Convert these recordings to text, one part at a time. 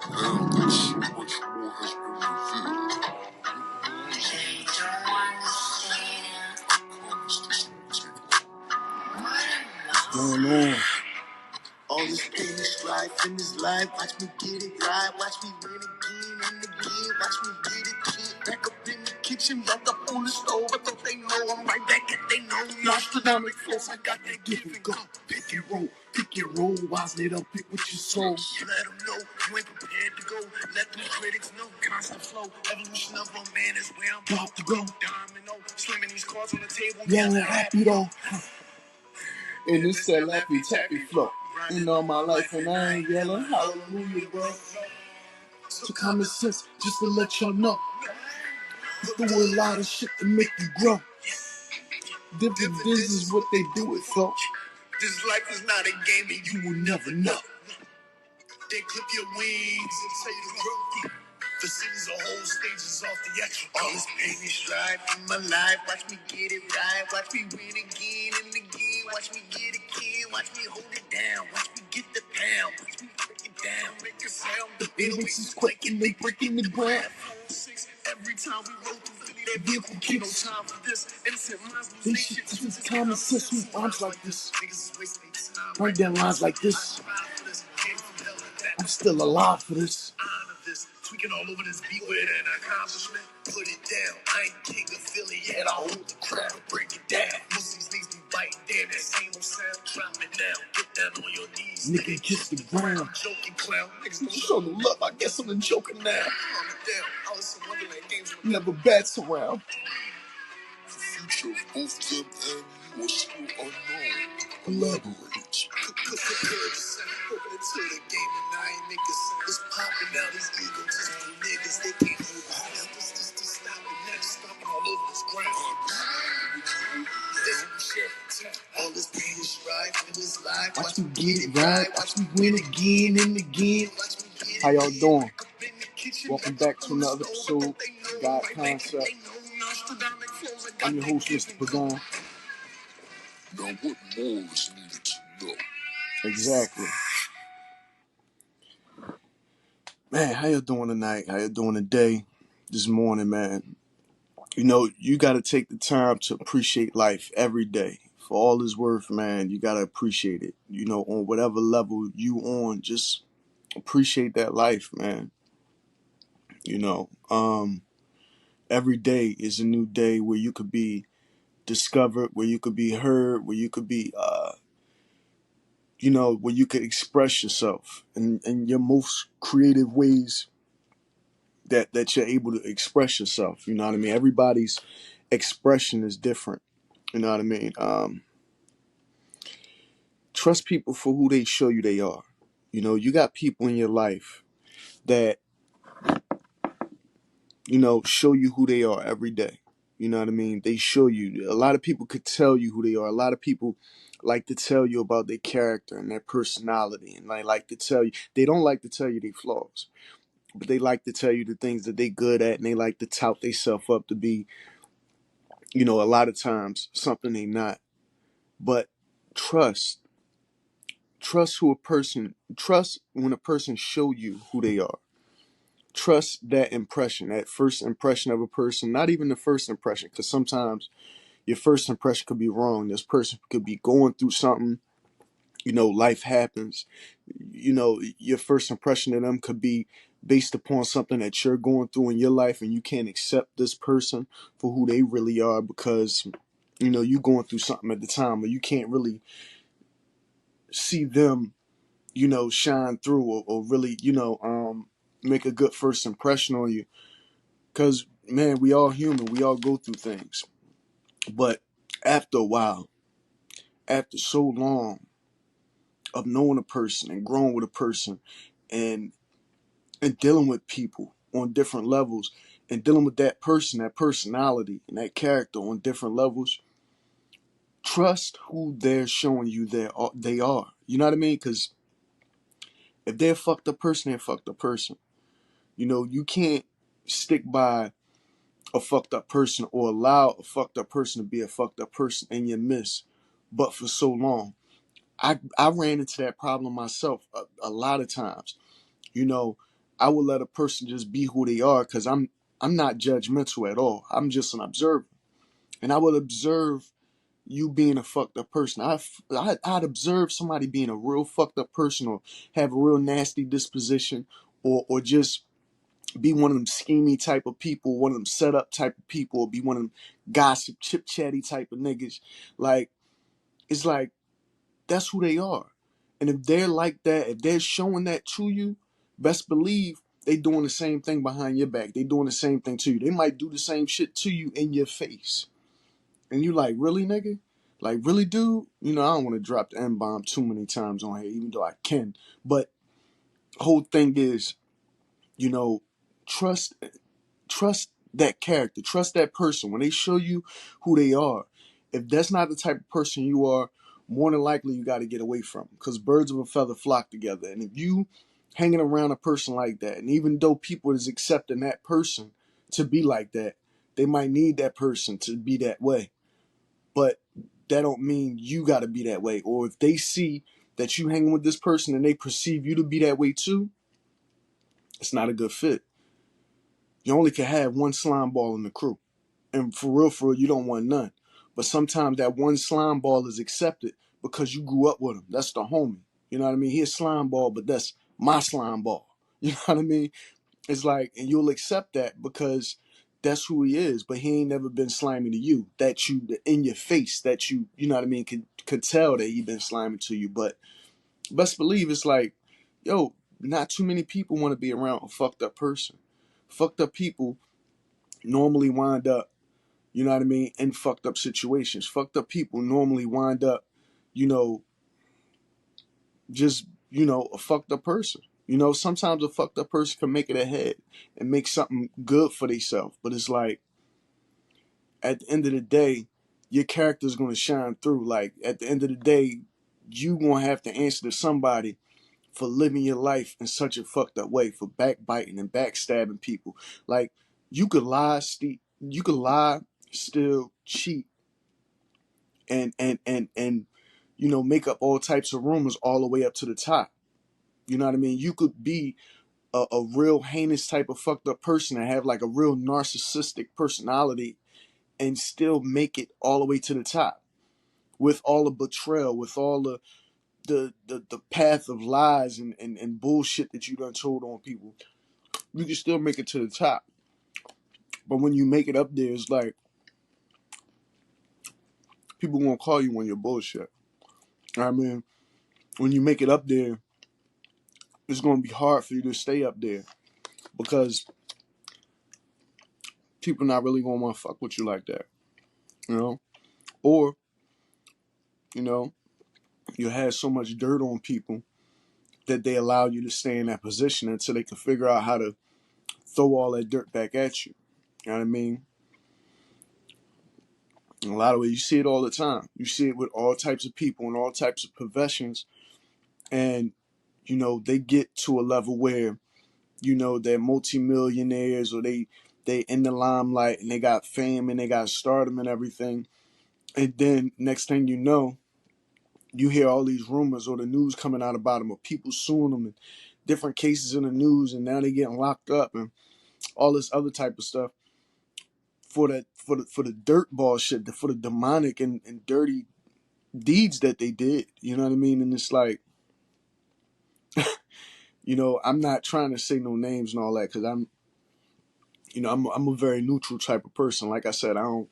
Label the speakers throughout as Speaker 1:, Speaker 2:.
Speaker 1: Now they see much more has been revealed. What's going on? All this pain, this strife in this life, watch me get it right, watch me win again and again, watch me get it clean. Back up in the kitchen, back up on the stove, I thought they know I'm right back if they know me. Nostradamus flows, I got that give and go. Pick and roll, wise it up, pick with your soul. Let them know you ain't prepared to go, let them critics know. Constant flow, evolution of a man is where I'm about to go. Domino, slamming these cards on the table, yelling happy though. And it's that lappy tappy flow. In all my life, and I ain't yelling hallelujah, bro. So common sense, just to let y'all know. Do a lot of shit to make you grow. This is what they do it for. This life is not a game and you will never know. They clip your wings and tell you to grow. The city's a whole stages off the action. All this pain and strife in my life. Watch me get it right. Watch me win again and again. Watch me get it again. Watch me hold it down. Watch me get the pound. Watch me break it down. Make a sound. The beats is quaking. They breaking the ground. Every time we roll through that vehicle, keep no time for this. Innocent minds lose shit to the common sense. Who rhymes like this? Break down lines like this. I'm still alive for this. Tweaking all over this beat with an accomplishment. Put it down. I ain't king of Philly yet. I hold the crowd. Break it down. Most of these niggas be biting. Damn, that same old sound. Drop it down. Get down on your knees. Nigga, kiss the ground. Joking clown. Niggas don't show no love. I guess I'm joking now. Calm it down. I was some Wonderland games. Never bats around. The future of both them and you are still unknown. Elaborate. Compare the sound. Open it to the game and I ain't make a sound. It's popping now. These egotistical niggas, they can't hold the sound. This stopping now. Stomping all over this ground. All this pain is strife in this life. Watch me get it right. Watch me win again and again. How y'all doing? Welcome back to another episode of God Concept. I'm your host, Mr. Pagan. Now what more is needed to know? Exactly. Man, how you doing tonight? How you doing today? This morning, man. You know, you got to take the time to appreciate life every day. For all it's worth, man, you got to appreciate it. You know, on whatever level you on, just appreciate that life, man. You know, every day is a new day where you could be discovered, where you could be heard, where you could be, where you could express yourself in your most creative ways that you're able to express yourself. You know what I mean? Everybody's expression is different. You know what I mean? Trust people for who they show you they are. You know, you got people in your life that, show you who they are every day. You know what I mean? They show you. A lot of people could tell you who they are. A lot of people like to tell you about their character and their personality. And they like to tell you, they don't like to tell you their flaws, but they like to tell you the things that they good at. And they like to tout themselves up to be, a lot of times something they not. But trust when a person show you who they are. Trust that impression, that first impression of a person, not even the first impression, because sometimes your first impression could be wrong. This person could be going through something, life happens. Your first impression of them could be based upon something that you're going through in your life, and you can't accept this person for who they really are because, you're going through something at the time, or you can't really see them, shine through or really, make a good first impression on you. Because, man, we all human. We all go through things. But after a while, after so long of knowing a person and growing with a person and dealing with people on different levels and dealing with that person, that personality, and that character on different levels, trust who they're showing you they are. You know what I mean? Because if they're a fucked up person, they're a fucked up person. You can't stick by a fucked up person or allow a fucked up person to be a fucked up person in your midst, but for so long. I ran into that problem myself a lot of times.
Speaker 2: I would let a person just be who they are, because I'm not judgmental at all. I'm just an observer. And I would observe you being a fucked up person. I'd observe somebody being a real fucked up person, or have a real nasty disposition, or just be one of them schemy type of people, one of them set up type of people, or be one of them gossip, chip chatty type of niggas. Like, it's like, that's who they are. And if they're like that, if they're showing that to you, best believe they doing the same thing behind your back. They doing the same thing to you. They might do the same shit to you in your face. And you like, really, nigga? Like, really, dude? You know, I don't want to drop the N-bomb too many times on here, even though I can. But whole thing is, you know, trust that character, trust that person. When they show you who they are, if that's not the type of person you are, more than likely you got to get away from them, because birds of a feather flock together. And if you hanging around a person like that, and even though people is accepting that person to be like that, they might need that person to be that way. But that don't mean you got to be that way. Or if they see that you hanging with this person and they perceive you to be that way too, it's not a good fit. You only can have one slime ball in the crew. And for real, you don't want none. But sometimes that one slime ball is accepted because you grew up with him. That's the homie. You know what I mean? He a slime ball, but that's my slime ball. You know what I mean? It's like, and you'll accept that because that's who he is. But he ain't never been slimy to you. That you, in your face, that you know what I mean, could tell that he been slimy to you. But best believe it's like, yo, not too many people want to be around a fucked up person. Fucked up people normally wind up, you know what I mean, in fucked up situations. Fucked up people normally wind up, you know, just, you know, a fucked up person. You know, sometimes a fucked up person can make it ahead and make something good for themselves. But it's like, at the end of the day, your character's going to shine through. Like, at the end of the day, you going to have to answer to somebody for living your life in such a fucked up way, for backbiting and backstabbing people. Like, you could lie, steal, cheat, and you know, make up all types of rumors all the way up to the top. You know what I mean? You could be a real heinous type of fucked up person and have like a real narcissistic personality and still make it all the way to the top, with all the betrayal, with all the path of lies and bullshit that you done told on people. You can still make it to the top. But when you make it up there, it's like, people won't call you on your bullshit. I mean, when you make it up there, it's going to be hard for you to stay up there, because people not really going to want to fuck with you like that, you know? Or, you know, you have so much dirt on people that they allow you to stay in that position until they can figure out how to throw all that dirt back at you. You know what I mean? In a lot of ways, you see it all the time. You see it with all types of people and all types of professions. And, you know, they get to a level where, you know, they're multimillionaires, or they in the limelight and they got fame and they got stardom and everything. And then next thing you know, you hear all these rumors or the news coming out about them, or people suing them, and different cases in the news, and now they getting locked up and all this other type of stuff for the dirt ball shit, for the demonic and dirty deeds that they did. You know what I mean? And it's like, you know, I'm not trying to say no names and all that, because I'm a very neutral type of person. Like I said, I don't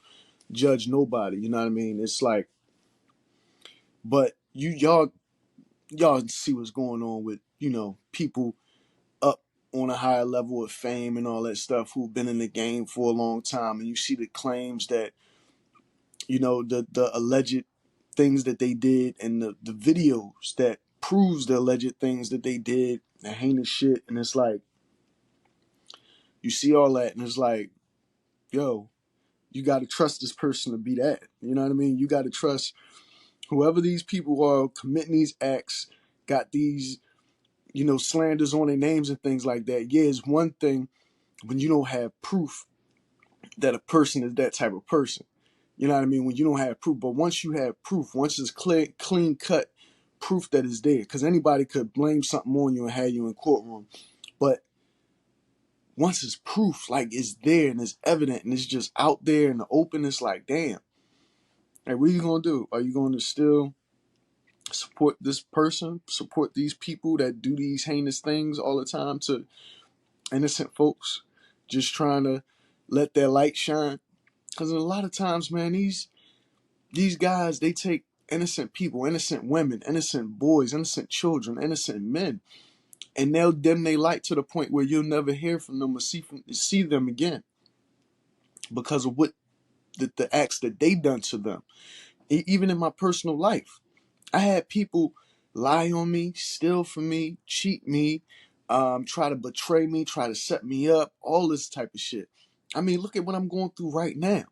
Speaker 2: judge nobody. You know what I mean? It's like, but y'all see what's going on with, you know, people up on a higher level of fame and all that stuff, who've been in the game for a long time, and you see the claims that, you know, the alleged things that they did, and the videos that proves the alleged things that they did, the heinous shit. And it's like, you see all that, and it's like, yo, you got to trust this person to be that. You know what I mean? You got to trust whoever these people are committing these acts, got these, you know, slanders on their names and things like that. Yeah, it's one thing when you don't have proof that a person is that type of person. You know what I mean? When you don't have proof. But once you have proof, once it's clean cut proof that is there, because anybody could blame something on you and have you in courtroom. But once it's proof, like it's there and it's evident and it's just out there in the open, it's like, damn. Like, what are you gonna do? Are you going to still support this person, support these people that do these heinous things all the time to innocent folks, just trying to let their light shine? Because a lot of times, man, these guys, they take innocent people, innocent women, innocent boys, innocent children, innocent men, and they'll dim their light to the point where you'll never hear from them or see them again because of what the acts that they done to them. Even in my personal life, I had people lie on me, steal from me, cheat me, try to betray me, try to set me up, all this type of shit. I mean, look at what I'm going through right now.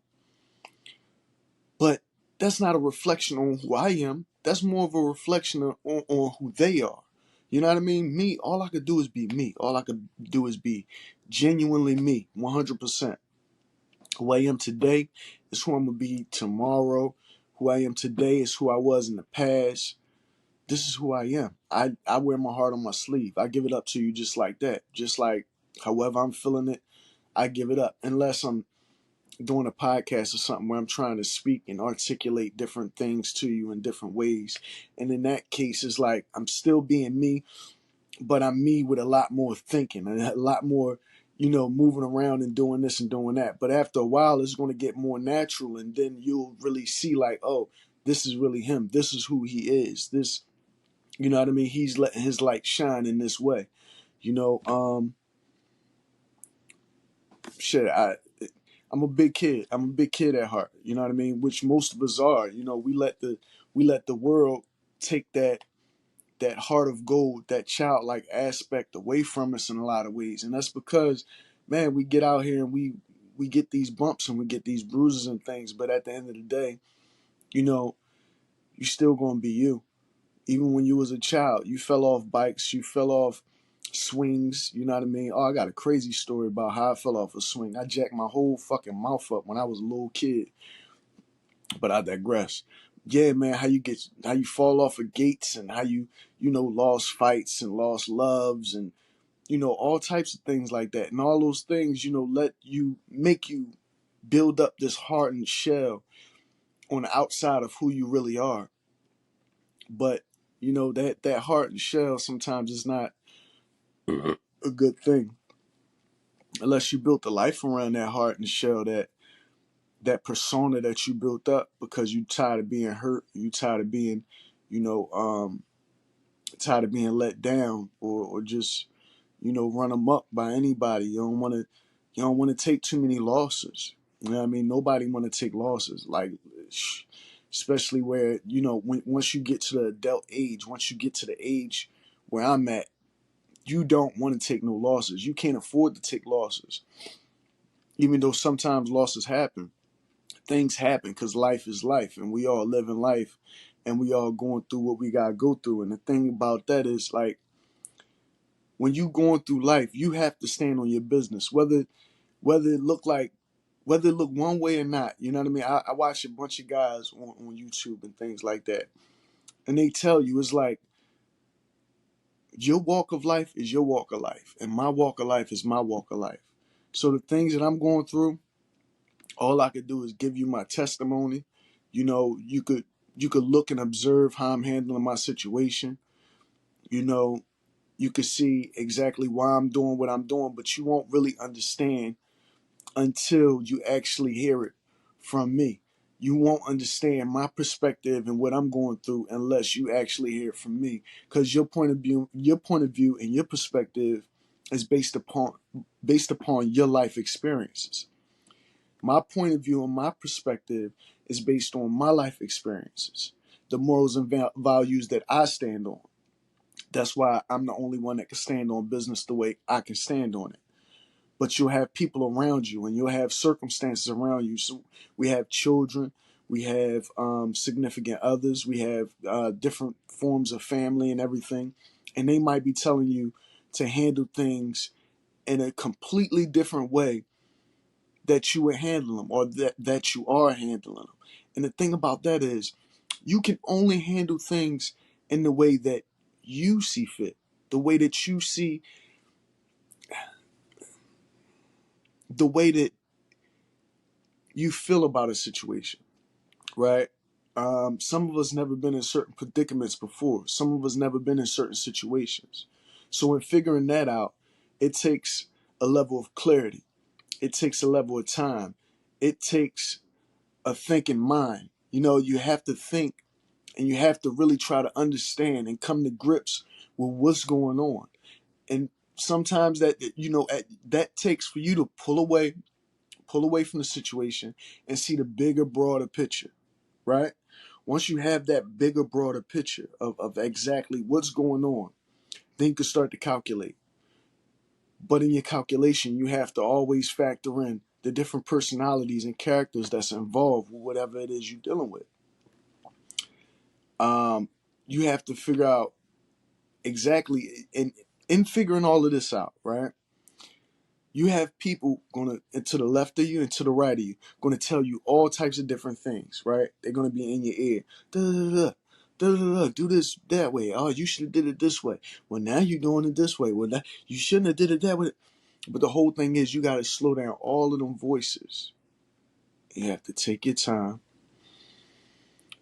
Speaker 2: But that's not a reflection on who I am. That's more of a reflection on who they are. You know what I mean? Me, all I could do is be me. All I could do is be genuinely me, 100%. Who I am today is who I'm going to be tomorrow. Who I am today is who I was in the past. This is who I am. I wear my heart on my sleeve. I give it up to you just like that. Just like however I'm feeling it, I give it up. Unless I'm doing a podcast or something where I'm trying to speak and articulate different things to you in different ways. And in that case, it's like I'm still being me, but I'm me with a lot more thinking and a lot more, moving around and doing this and doing that. But after a while, it's going to get more natural, and then you'll really see like, oh, this is really him. This is who he is. This, you know what I mean? He's letting his light shine in this way. Shit, I'm a big kid. I'm a big kid at heart. You know what I mean? Which most of us are. We let the world take that heart of gold, that childlike aspect away from us in a lot of ways. And that's because, man, we get out here and we get these bumps and we get these bruises and things. But at the end of the day, you're still gonna be you. Even when you was a child, you fell off bikes, you fell off swings, you know what I mean? Oh, I got a crazy story about how I fell off a swing. I jacked my whole fucking mouth up when I was a little kid. But I digress. Yeah, man, how you fall off of gates and how lost fights and lost loves and, all types of things like that. And all those things, make you build up this hardened shell on the outside of who you really are. But, that hardened shell sometimes is not a good thing unless you built a life around that hardened shell, that persona that you built up because you tired of being hurt, you tired of being, tired of being let down or just, run amok by anybody. You don't want to take too many losses. You know what I mean? Nobody want to take losses. Like, especially where, once you get to the adult age, once you get to the age where I'm at, you don't want to take no losses. You can't afford to take losses. Even though sometimes losses happen, things happen because life is life and we all living life and we all going through what we got to go through. And the thing about that is, like, when you going through life, you have to stand on your business, whether it look one way or not. You know what I mean? I watch a bunch of guys on YouTube and things like that, and they tell you it's like your walk of life is your walk of life, and my walk of life is my walk of life. So the things that I'm going through, all I could do is give you my testimony. You could look and observe how I'm handling my situation. You could see exactly why I'm doing what I'm doing, but you won't really understand until you actually hear it from me. You won't understand my perspective and what I'm going through unless you actually hear it from me. Because your point of view and your perspective is based upon your life experiences. My point of view and my perspective is based on my life experiences, the morals and values that I stand on. That's why I'm the only one that can stand on business the way I can stand on it. But you'll have people around you and you'll have circumstances around you. So we have children, we have significant others, we have different forms of family and everything. And they might be telling you to handle things in a completely different way that you would handle them or that you are handling them. And the thing about that is you can only handle things in the way that you see fit, the way that you see. the way that you feel about a situation, right? Some of us never been in certain predicaments before. Some of us never been in certain situations. So in figuring that out, it takes a level of clarity. It takes a level of time. It takes a thinking mind. You have to think, and you have to really try to understand and come to grips with what's going on. And sometimes that takes for you to pull away from the situation and see the bigger, broader picture, right? Once you have that bigger, broader picture of exactly what's going on, then you can start to calculate. But in your calculation, you have to always factor in the different personalities and characters that's involved with whatever it is you're dealing with. You have to figure out exactly, in figuring all of this out, right? You have people going to the left of you and to the right of you, going to tell you all types of different things, right? They're going to be in your ear. Da, da, da, da, da, da, do this that way. Oh, you should have did it this way. Well, now you're doing it this way. Well, now, you shouldn't have did it that way. But the whole thing is you got to slow down all of them voices. You have to take your time,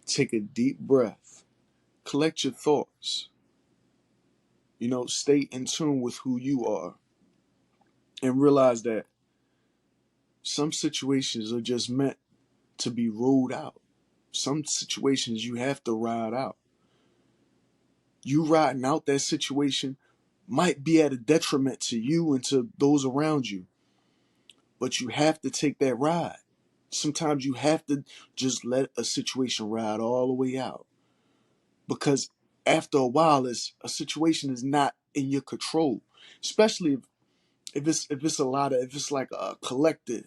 Speaker 2: take a deep breath, collect your thoughts, stay in tune with who you are, and realize that some situations are just meant to be rolled out. Some situations you have to ride out. You riding out that situation might be at a detriment to you and to those around you, but you have to take that ride. Sometimes you have to just let a situation ride all the way out, because after a while, a situation is not in your control, especially if it's like a collective.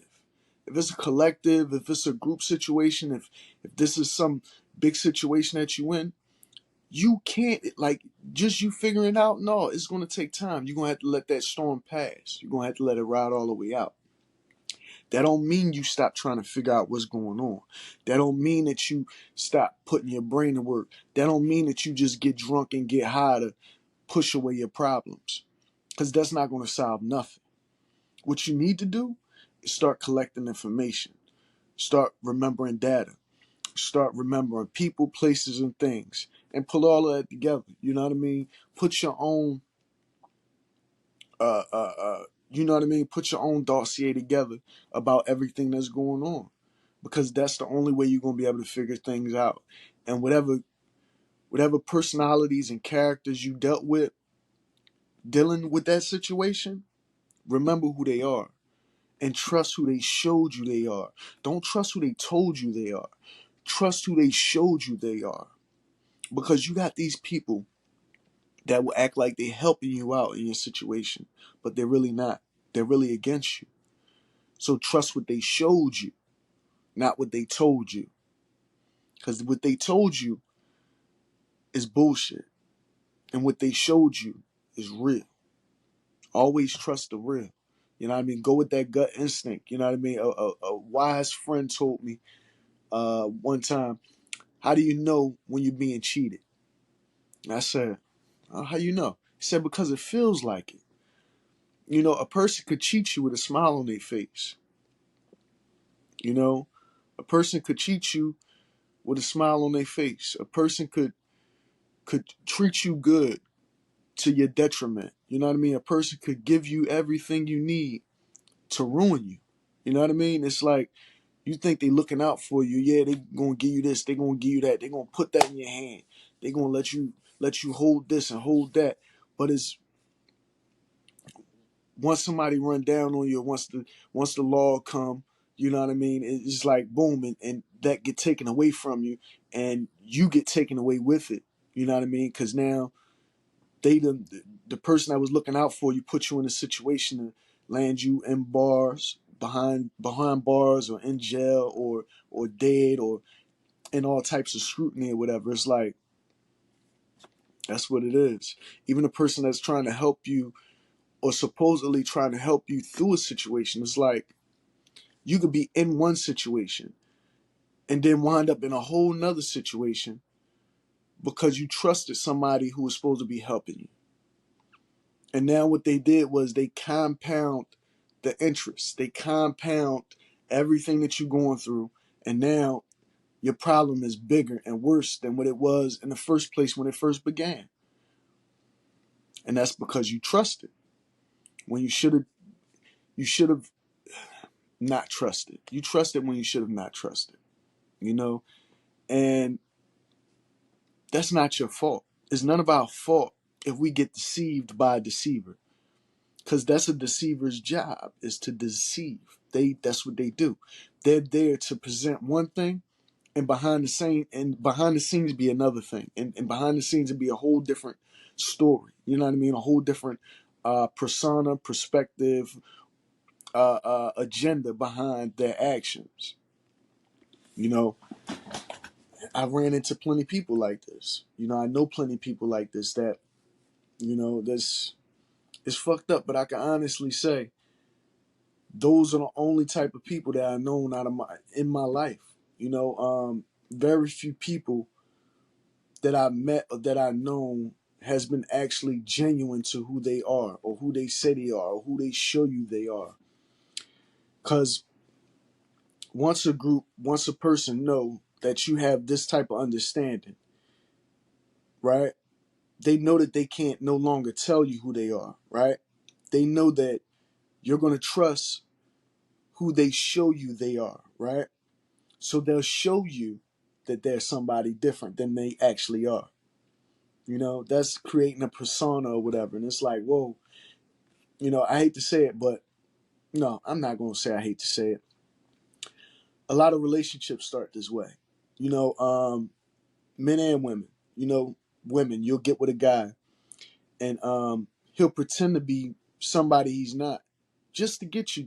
Speaker 2: If it's a collective, if it's a group situation, if this is some big situation that you in, you can't, like, just you figuring it out. No, it's going to take time. You're going to have to let that storm pass. You're going to have to let it ride all the way out. That don't mean you stop trying to figure out what's going on. That don't mean that you stop putting your brain to work. That don't mean that you just get drunk and get high to push away your problems, because that's not going to solve nothing. What you need to do is start collecting information. Start remembering data. Start remembering people, places, and things, and pull all of that together. You know what I mean? Put your own, Put your own dossier together about everything that's going on, because that's the only way you're gonna be able to figure things out. And whatever personalities and characters you dealt with dealing with that situation, remember who they are and trust who they showed you they are. Don't trust who they told you they are. Trust who they showed you they are. Because you got these people that will act like they're helping you out in your situation, but they're really not. They're really against you. So trust what they showed you, not what they told you. Because what they told you is bullshit. And what they showed you is real. Always trust the real. You know what I mean? Go with that gut instinct. You know what I mean? A wise friend told me one time, how do you know when you're being cheated? And I said, how you know? He said, because it feels like it. A person could cheat you with a smile on their face. A person could cheat you with a smile on their face. A person could treat you good to your detriment. You know what I mean? A person could give you everything you need to ruin you. You know what I mean? It's like you think they looking out for you. Yeah, they gonna give you this. They gonna give you that. They gonna put that in your hand. They gonna let you hold this and hold that. But it's once somebody run down on you, once the law come, you know what I mean? It's like boom, and that get taken away from you, and you get taken away with it. You know what I mean? Because now the person that was looking out for you put you in a situation to land you in bars, behind bars, or in jail, or dead, or in all types of scrutiny or whatever. It's like that's what it is. Even the person that's trying to help you or supposedly trying to help you through a situation, it's like you could be in one situation and then wind up in a whole nother situation because you trusted somebody who was supposed to be helping you. And now what they did was they compound the interest. They compound everything that you're going through, and now your problem is bigger and worse than what it was in the first place when it first began. And that's because you trusted when you should have not trusted. You trusted when you should have not trusted. You know, and that's not your fault. It's none of our fault if we get deceived by a deceiver, because that's a deceiver's job, is to deceive. That's what they do. They're there to present one thing, and behind the scenes be another thing, and behind the scenes it'd be a whole different story. You know what I mean? A whole different persona, perspective, agenda behind their actions. You know, I ran into plenty of people like this. You know, I know plenty of people like this that, you know, this it's fucked up, but I can honestly say those are the only type of people that I've known in my life. You know, very few people that I met or that I known has been actually genuine to who they are or who they say they are or who they show you they are. Because once a person know that you have this type of understanding, right? They know that they can't no longer tell you who they are, right? They know that you're going to trust who they show you they are, right? So they'll show you that they're somebody different than they actually are. You know, that's creating a persona or whatever. And it's like, whoa, you know, I hate to say it, but no, I'm not going to say I hate to say it. A lot of relationships start this way. You know, men and women. You know, women, you'll get with a guy and he'll pretend to be somebody he's not, just to get in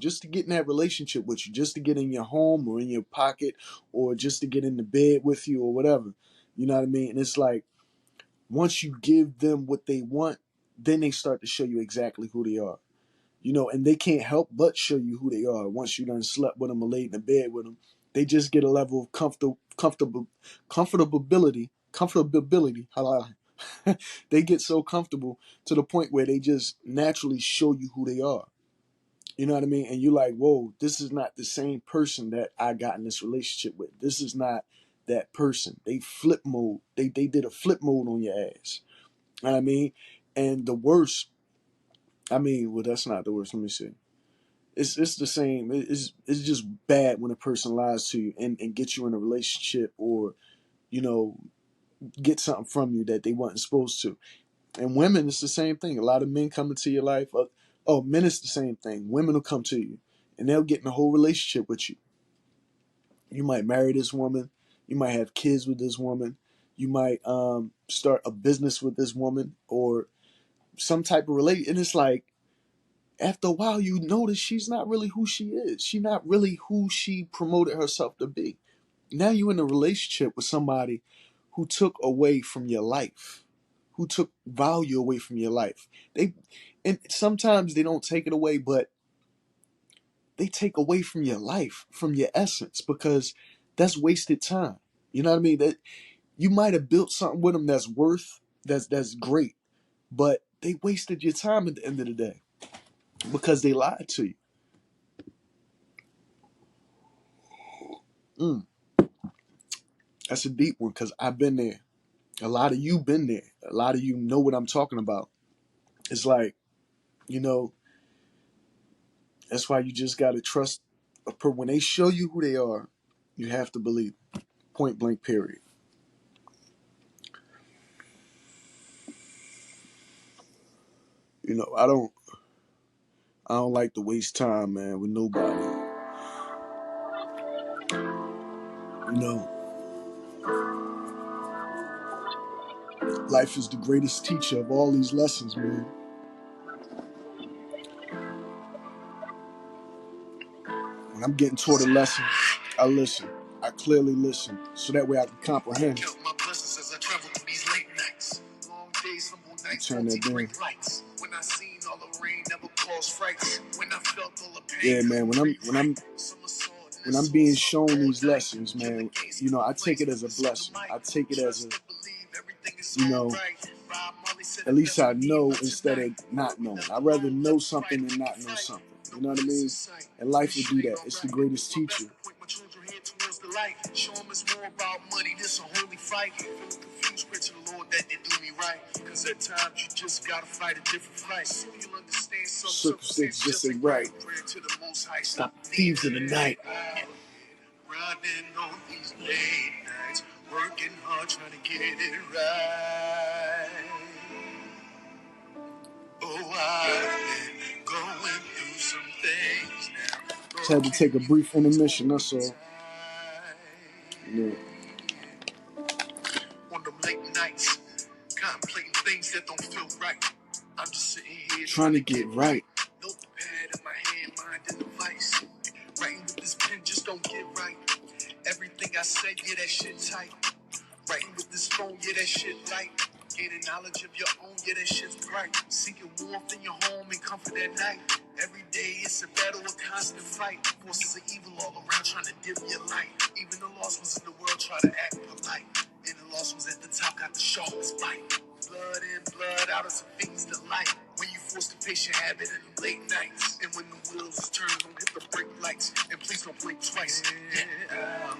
Speaker 2: that relationship with you, just to get in your home or in your pocket, or just to get in the bed with you or whatever. You know what I mean? And it's like, once you give them what they want, then they start to show you exactly who they are. You know, and they can't help but show you who they are once you done slept with them or laid in the bed with them. They just get a level of comfortability. They get so comfortable to the point where they just naturally show you who they are. You know what I mean? And you're like, whoa, this is not the same person that I got in this relationship with. This is not that person. They flip mode. They did a flip mode on your ass. You know what I mean? And the worst, well, that's not the worst. Let me see. It's the same. It's just bad when a person lies to you and gets you in a relationship, or, you know, get something from you that they wasn't supposed to. And women, it's the same thing. A lot of men come into your life. Men, it's the same thing. Women will come to you and they'll get in a whole relationship with you. You might marry this woman. You might have kids with this woman. You might start a business with this woman or some type of relation. And it's like, after a while, you notice she's not really who she is. She's not really who she promoted herself to be. Now you're in a relationship with somebody who took away from your life, who took value away from your life. And sometimes they don't take it away, but they take away from your life, from your essence, because that's wasted time. You know what I mean? That you might have built something with them that's great, but they wasted your time at the end of the day because they lied to you. That's a deep one because I've been there. A lot of you been there. A lot of you know what I'm talking about. It's like, you know, that's why you just got to trust when they show you who they are, you have to believe. Point blank, period. You know, I don't like to waste time, man, with nobody. You know, life is the greatest teacher of all these lessons, man. When I'm getting taught a lesson, I listen. I clearly listen, so that way I can comprehend. Turn that down. Yeah, man. When I'm being shown these lessons, man, you know, I take it as a blessing. I take it as a, you know, at least I know instead of not knowing. I'd rather know something than not know something. You know what I mean? And life will do that. It's the greatest teacher.
Speaker 1: Show them it's more about money, this a holy fight. Confused, pray to the Lord that they do me right. Cause at times you just gotta fight a different fight. Soon you'll understand some
Speaker 2: circumstances just ain't right.
Speaker 1: Pray to the Most High,
Speaker 2: stop thieves in the night.
Speaker 1: Riding on these late nights, working hard trying to get it right. Oh, I've been going through some things now.
Speaker 2: Just had to take a brief intermission, that's all. Yeah.
Speaker 1: On them late nights, contemplating things that don't feel right. I'm just sitting here
Speaker 2: trying to get right.
Speaker 1: Notepad in my hand, mind and device. Writing with this pen just don't get right. Everything I say, yeah, that shit tight. Writing with this phone, yeah, that shit light. Gaining knowledge of your own, yeah, that shit's bright. Seeking warmth in your home and comfort at night. Every day it's a battle, a constant fight. Forces of evil all around trying to dim your light. Even the lost ones in the world try to act polite. And the lost ones at the top got the sharpest bite. Blood in, blood out, it's a thing's delight. When you force to face your habit in the late nights. And when the wheels is turning, don't hit the brake lights. And please don't blink twice. Yeah.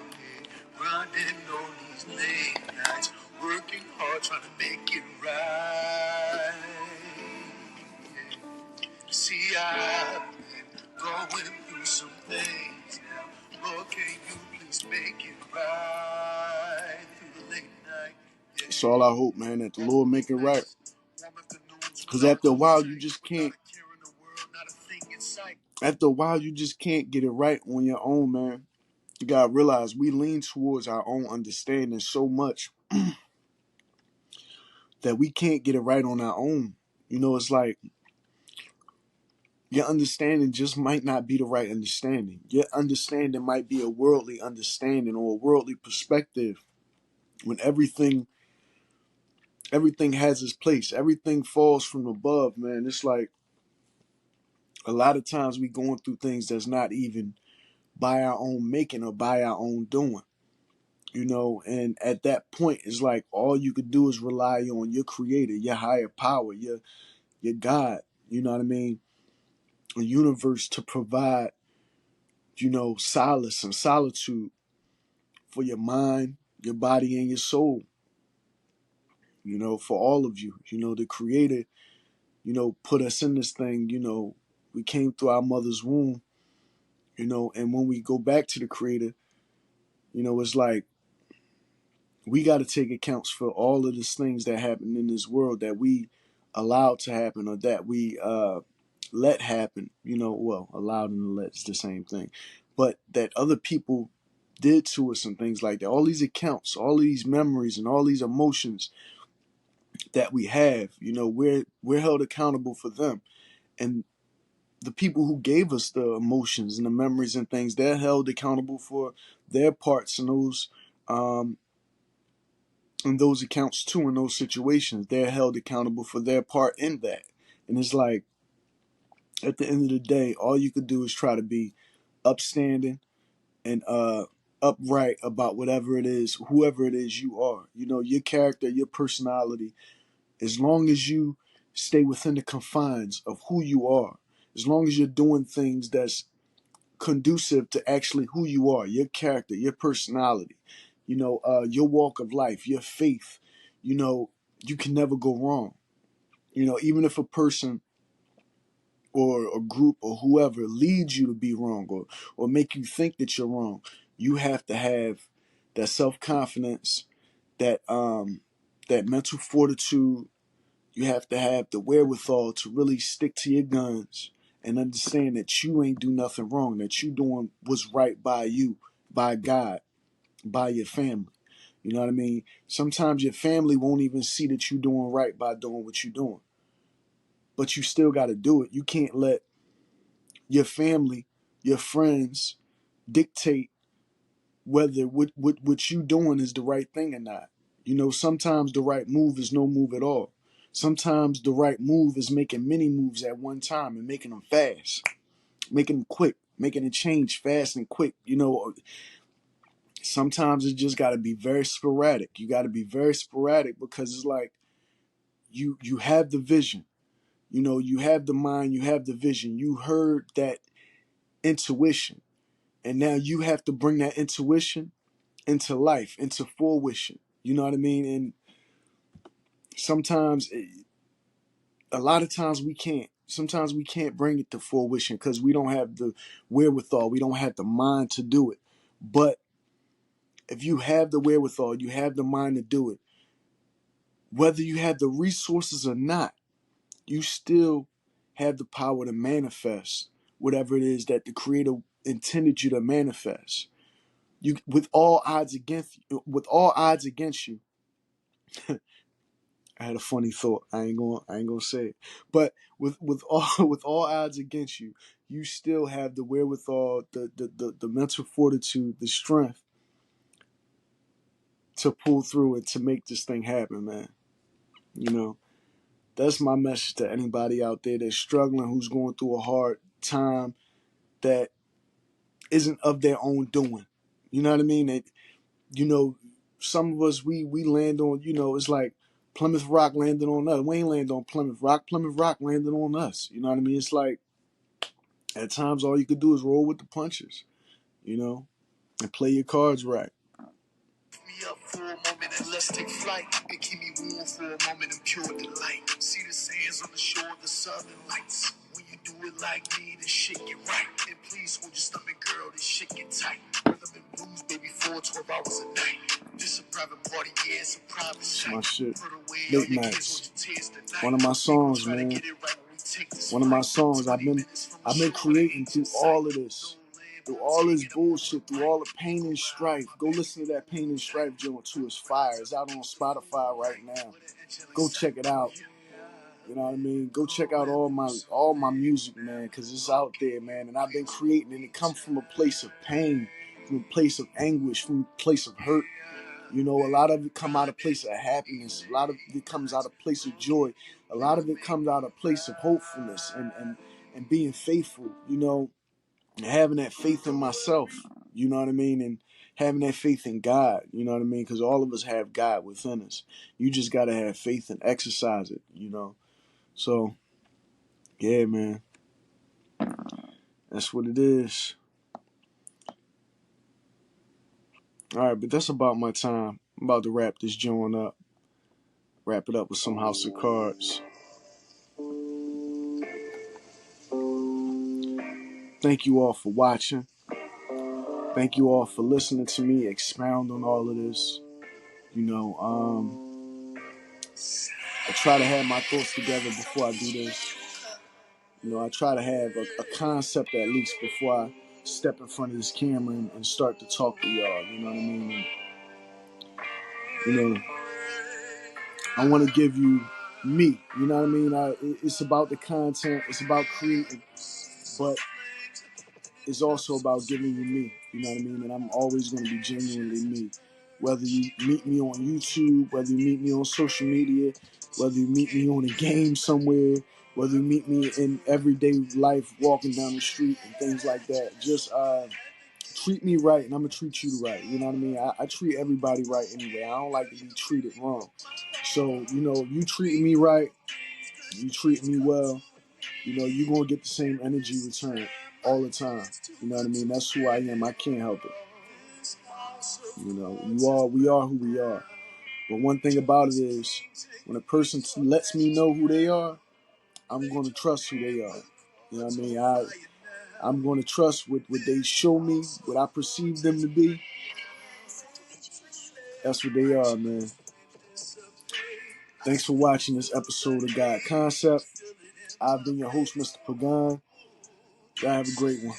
Speaker 1: Grinding on these late nights, working hard trying to make it right. See, I've been going through some things now. Lord, can you please make it right through the late night?
Speaker 2: That's all I hope, man, that the Lord make it right. Because after a while, you just can't. After a while, you just can't get it right on your own, man. You gotta realize we lean towards our own understanding so much that we can't get it right on our own. You know, it's like your understanding just might not be the right understanding. Your understanding might be a worldly understanding or a worldly perspective when everything has its place. Everything falls from above, man. It's like a lot of times we going through things that's not even by our own making or by our own doing. You know, and at that point, it's like all you could do is rely on your creator, your higher power, your God, you know what I mean? A universe to provide, you know, solace and solitude for your mind, your body, and your soul. You know, for all of you. You know, the creator, you know, put us in this thing, you know, we came through our mother's womb, you know, and when we go back to the creator, you know, it's like we got to take accounts for all of these things that happen in this world that we allowed to happen or that we let happen, you know, well, allowed and let is the same thing, but that other people did to us and things like that. All these accounts, all these memories and all these emotions that we have, you know, we're held accountable for them. And the people who gave us the emotions and the memories and things, they're held accountable for their parts in those accounts too, in those situations. They're held accountable for their part in that. And it's like, at the end of the day, all you could do is try to be upstanding and upright about whatever it is, whoever it is you are. You know, your character, your personality, as long as you stay within the confines of who you are, as long as you're doing things that's conducive to actually who you are, your character, your personality, you know, your walk of life, your faith, you know, you can never go wrong. You know, even if a person or a group or whoever leads you to be wrong or make you think that you're wrong, you have to have that self-confidence, that mental fortitude. You have to have the wherewithal to really stick to your guns and understand that you ain't do nothing wrong, that you doing what's right by you, by God, by your family. You know what I mean? Sometimes your family won't even see that you're doing right by doing what you're doing. But you still got to do it. You can't let your family, your friends dictate whether what you doing is the right thing or not. You know, sometimes the right move is no move at all. Sometimes the right move is making many moves at one time and making them fast, making them quick, making a change fast and quick. You know, sometimes it just got to be very sporadic. You got to be very sporadic because it's like you have the vision, You know, you have the mind, you have the vision, you heard that intuition, and now you have to bring that intuition into life, into fruition. You know what I mean? And sometimes, a lot of times we can't. Sometimes we can't bring it to fruition because we don't have the wherewithal, we don't have the mind to do it. But if you have the wherewithal, you have the mind to do it, whether you have the resources or not, you still have the power to manifest whatever it is that the creator intended you to manifest. You, with all odds against you. I had a funny thought. I ain't gonna say it. But with all with all odds against you, you still have the wherewithal, the mental fortitude, the strength to pull through and to make this thing happen, man. You know, that's my message to anybody out there that's struggling, who's going through a hard time that isn't of their own doing. You know what I mean? That, you know, some of us we land on, you know, it's like Plymouth Rock landed on us. We ain't landed on Plymouth Rock. Plymouth Rock landed on us. You know what I mean? It's like at times all you could do is roll with the punches, you know, and play your cards right.
Speaker 1: Me up for a moment and let's take flight. And keep me warm for a moment in pure delight. See the sands on the shore of the southern lights. When you do it like me, this shit get right. And please hold your stomach, girl, this shit get tight. Rhythm and blues, baby, for 12 hours a night. This a private party, yeah, it's a private site.
Speaker 2: My shit. Late nights. One of my songs, man. One of my songs I've been creating through all of this. Through all this bullshit, through all the pain and strife. Go listen to that Pain and Strife joint too. It's fire. It's out on Spotify right now. Go check it out. You know what I mean? Go check out all my music, man, because it's out there, man. And I've been creating, and it comes from a place of pain, from a place of anguish, from a place of hurt. You know, a lot of it come out of a place of happiness. A lot of it comes out of a place of joy. A lot of it comes out of a place of hopefulness and being faithful, you know, and having that faith in myself, you know what I mean? And having that faith in God, you know what I mean? Because all of us have God within us. You just got to have faith and exercise it, you know? So, yeah, man. That's what it is. All right, but that's about my time. I'm about to wrap this joint up. Wrap it up with some House of Cards. Thank you all for watching. Thank you all for listening to me expound on all of this. You know, I try to have my thoughts together before I do this. You know, I try to have a concept at least before I step in front of this camera and start to talk to y'all. You know what I mean? And, you know, I want to give you me. You know what I mean? It's about the content. It's about creating. But it's also about giving you me. You know what I mean? And I'm always going to be genuinely me. Whether you meet me on YouTube, whether you meet me on social media, whether you meet me on a game somewhere, whether you meet me in everyday life, walking down the street and things like that. Just treat me right, and I'm going to treat you right. You know what I mean? I treat everybody right anyway. I don't like to be treated wrong. So, you know, you treat me right, you treat me well, you know, you're going to get the same energy return all the time. You know what I mean? That's who I am. I can't help it. You know, we are who we are. But one thing about it is, when a person lets me know who they are, I'm going to trust who they are. You know what I mean? I'm going to trust what they show me, what I perceive them to be. That's what they are, man. Thanks for watching this episode of God Concept. I've been your host, Mr. Pagan. Y'all have a great one.